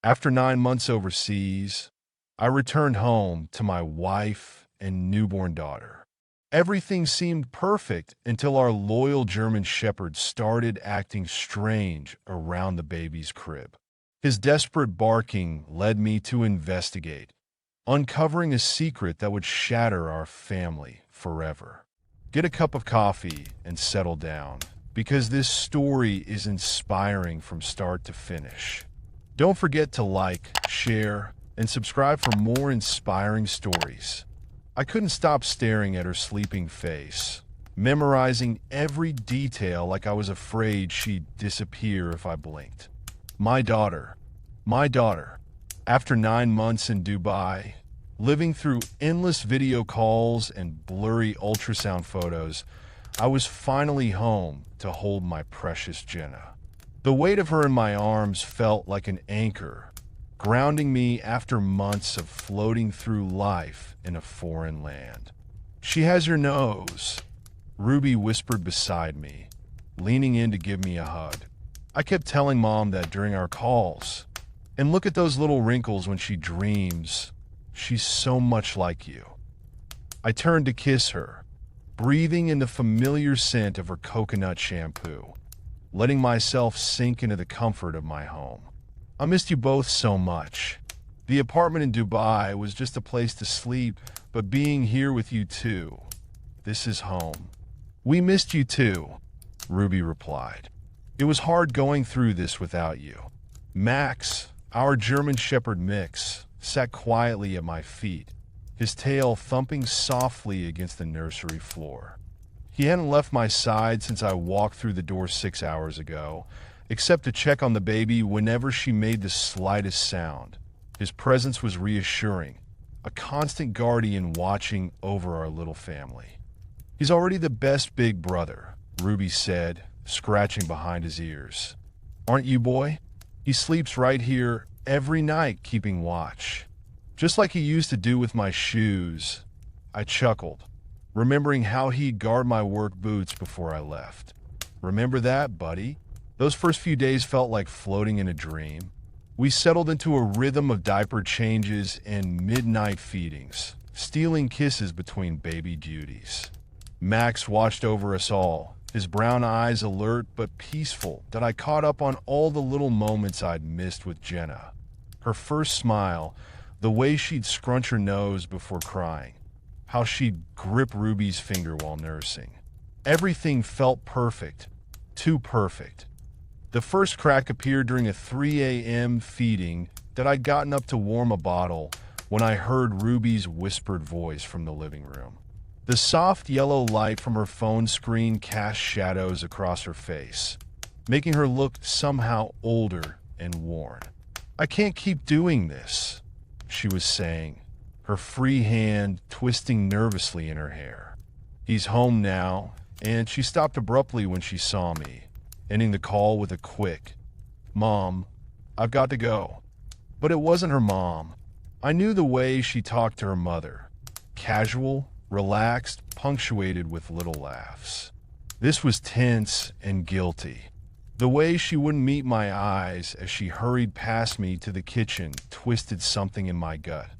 After 9 months overseas, I returned home to my wife and newborn daughter. Everything seemed perfect until our loyal German Shepherd started acting strange around the baby's crib. His desperate barking led me to investigate, uncovering a secret that would shatter our family forever. Get a cup of coffee and settle down, because this story is inspiring from start to finish. Don't forget to like, share, and subscribe for more inspiring stories. I couldn't stop staring at her sleeping face, memorizing every detail like I was afraid she'd disappear if I blinked. My daughter, my daughter. After 9 months in Dubai, living through endless video calls and blurry ultrasound photos, I was finally home to hold my precious Jenna. The weight of her in my arms felt like an anchor, grounding me after months of floating through life in a foreign land. "She has your nose," Ruby whispered beside me, leaning in to give me a hug. I kept telling Mom that during our calls. And look at those little wrinkles when she dreams. She's so much like you. I turned to kiss her, breathing in the familiar scent of her coconut shampoo, letting myself sink into the comfort of my home. I missed you both so much. The apartment in Dubai was just a place to sleep, but being here with you too, this is home. "We missed you too," Ruby replied. "It was hard going through this without you." Max, our German Shepherd mix, sat quietly at my feet, his tail thumping softly against the nursery floor. He hadn't left my side since I walked through the door 6 hours ago, except to check on the baby whenever she made the slightest sound. His presence was reassuring, a constant guardian watching over our little family. "He's already the best big brother," Ruby said, scratching behind his ears. "Aren't you, boy? He sleeps right here every night, keeping watch. Just like he used to do with my shoes." I chuckled, remembering how he'd guard my work boots before I left. "Remember that, buddy?" Those first few days felt like floating in a dream. We settled into a rhythm of diaper changes and midnight feedings, stealing kisses between baby duties. Max watched over us all, his brown eyes alert but peaceful that I caught up on all the little moments I'd missed with Jenna. Her first smile, the way she'd scrunch her nose before crying, how she'd grip Ruby's finger while nursing. Everything felt perfect, too perfect. The first crack appeared during a 3 a.m. feeding that I'd gotten up to warm a bottle when I heard Ruby's whispered voice from the living room. The soft yellow light from her phone screen cast shadows across her face, making her look somehow older and worn. "I can't keep doing this," she was saying, her free hand twisting nervously in her hair. "He's home now," and she stopped abruptly when she saw me, ending the call with a quick, "Mom, I've got to go." But it wasn't her mom. I knew the way she talked to her mother. Casual, relaxed, punctuated with little laughs. This was tense and guilty. The way she wouldn't meet my eyes as she hurried past me to the kitchen twisted something in my gut.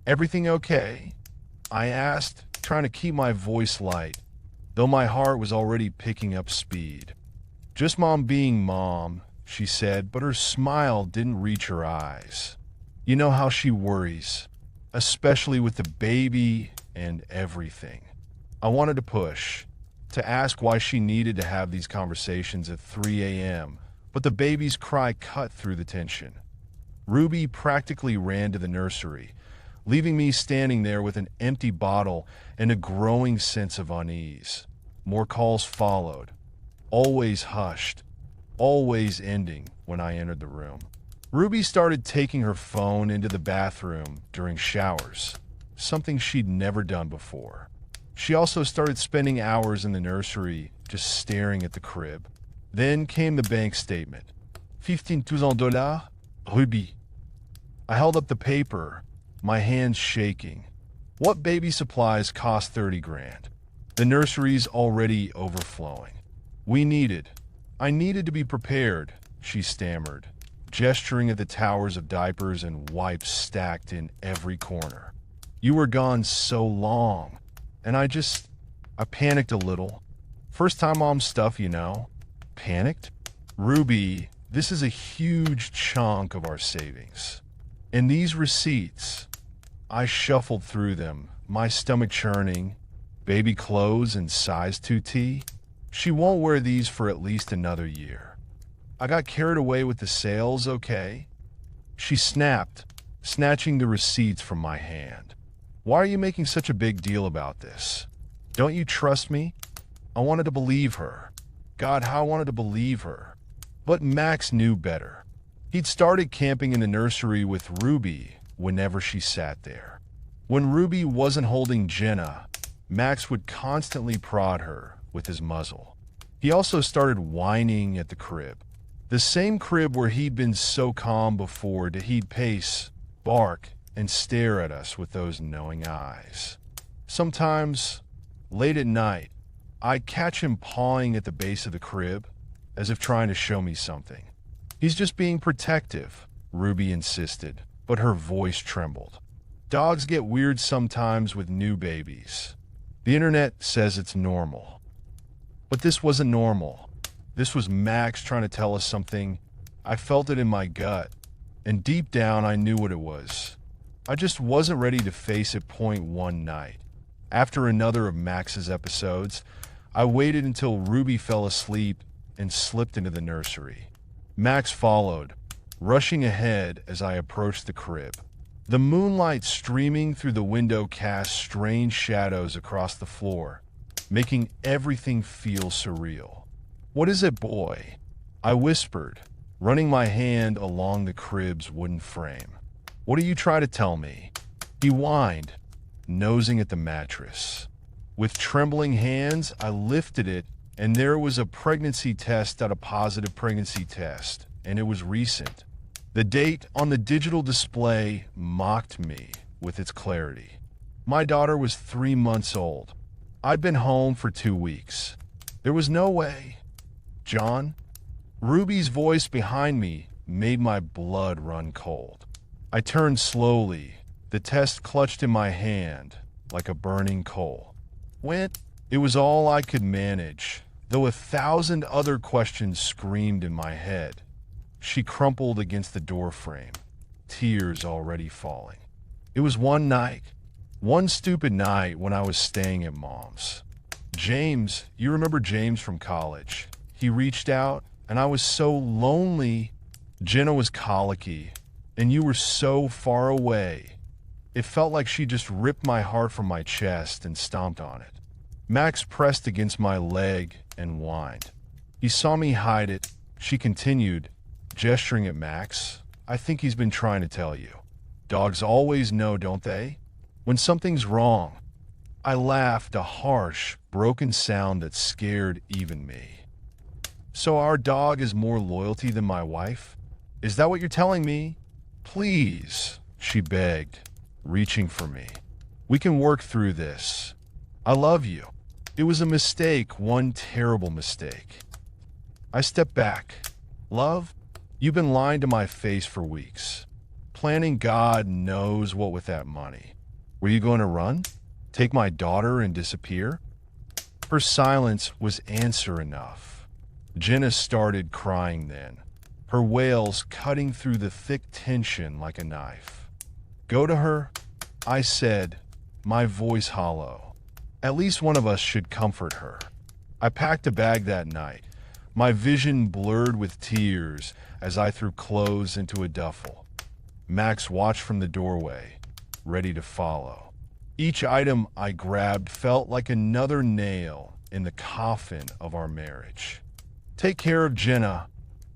"Everything okay?" I asked, trying to keep my voice light, though my heart was already picking up speed. "Just Mom being Mom," she said, but her smile didn't reach her eyes. "You know how she worries, especially with the baby and everything." I wanted to push, to ask why she needed to have these conversations at 3 a.m., but the baby's cry cut through the tension. Ruby practically ran to the nursery, leaving me standing there with an empty bottle and a growing sense of unease. More calls followed, always hushed, always ending when I entered the room. Ruby started taking her phone into the bathroom during showers, something she'd never done before. She also started spending hours in the nursery just staring at the crib. Then came the bank statement. $15,000, Ruby. I held up the paper, my hands shaking. What baby supplies cost 30 grand? The nursery's already overflowing. I needed to be prepared, she stammered, gesturing at the towers of diapers and wipes stacked in every corner. You were gone so long, and I panicked a little. First time mom stuff, you know. Panicked? Ruby, this is a huge chunk of our savings. And these receipts, I shuffled through them, my stomach churning. Baby clothes and size 2T? She won't wear these for at least another year. I got carried away with the sales, okay? She snapped, snatching the receipts from my hand. Why are you making such a big deal about this? Don't you trust me? I wanted to believe her. God, how I wanted to believe her. But Max knew better. He'd started camping in the nursery with Ruby whenever she sat there. When Ruby wasn't holding Jenna, Max would constantly prod her with his muzzle. He also started whining at the crib. The same crib where he'd been so calm before that he'd pace, bark, and stare at us with those knowing eyes. Sometimes, late at night, I'd catch him pawing at the base of the crib, as if trying to show me something. He's just being protective, Ruby insisted, but her voice trembled. Dogs get weird sometimes with new babies. The internet says it's normal. But this wasn't normal. This was Max trying to tell us something. I felt it in my gut, and deep down I knew what it was. I just wasn't ready to face it. One night, after another of Max's episodes, I waited until Ruby fell asleep and slipped into the nursery. Max followed, rushing ahead as I approached the crib. The moonlight streaming through the window cast strange shadows across the floor, making everything feel surreal. "What is it, boy?" I whispered, running my hand along the crib's wooden frame. "What are you trying to tell me?" He whined, nosing at the mattress. With trembling hands, I lifted it, and there was a pregnancy test a positive pregnancy test, and it was recent. The date on the digital display mocked me with its clarity. My daughter was 3 months old. I'd been home for 2 weeks. There was no way. "John?" Ruby's voice behind me made my blood run cold. I turned slowly, the test clutched in my hand like a burning coal. "When?" It was all I could manage, though 1,000 other questions screamed in my head. She crumpled against the doorframe, tears already falling. It was one stupid night when I was staying at Mom's. James, you remember James from college? He reached out, and I was so lonely. Jenna was colicky, and you were so far away. It felt like she just ripped my heart from my chest and stomped on it. Max pressed against my leg and whined. He saw me hide it. She continued, gesturing at Max. "I think he's been trying to tell you. Dogs always know, don't they? When something's wrong." I laughed, a harsh, broken sound that scared even me. "So our dog is more loyalty than my wife? Is that what you're telling me?" "Please," she begged, reaching for me. "We can work through this. I love you. It was a mistake, one terrible mistake." I stepped back. "Love? You've been lying to my face for weeks. Planning God knows what with that money. Were you going to run? Take my daughter and disappear?" Her silence was answer enough. Jenna started crying then, her wails cutting through the thick tension like a knife. "Go to her," I said, my voice hollow. "At least one of us should comfort her." I packed a bag that night, my vision blurred with tears as I threw clothes into a duffel. Max watched from the doorway, ready to follow. Each item I grabbed felt like another nail in the coffin of our marriage. "Take care of Jenna,"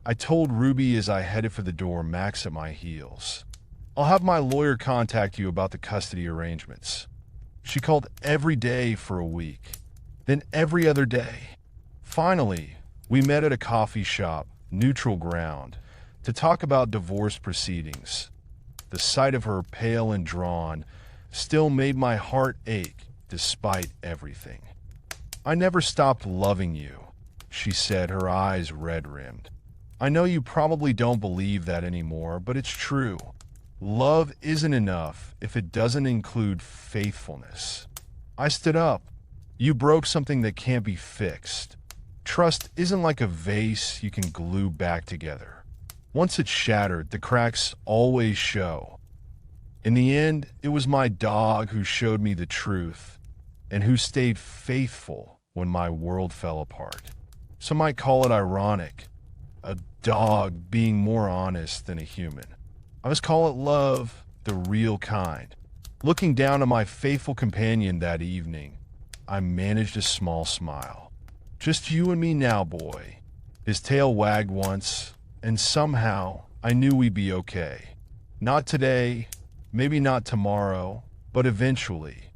I told Ruby as I headed for the door, Max at my heels. "I'll have my lawyer contact you about the custody arrangements." She called every day for a week, then every other day. Finally, we met at a coffee shop, neutral ground, to talk about divorce proceedings. The sight of her, pale and drawn, still made my heart ache despite everything. "I never stopped loving you," she said, her eyes red-rimmed. I know you probably don't believe that anymore, but it's true. Love isn't enough if it doesn't include faithfulness. I stood up. You broke something that can't be fixed. Trust isn't like a vase you can glue back together. Once it's shattered, the cracks always show. In the end, it was my dog who showed me the truth and who stayed faithful when my world fell apart. Some might call it ironic, a dog being more honest than a human. I must call it love, the real kind. Looking down on my faithful companion that evening, I managed a small smile. Just you and me now, boy. His tail wagged once, and somehow I knew we'd be okay. Not today, maybe not tomorrow, but eventually.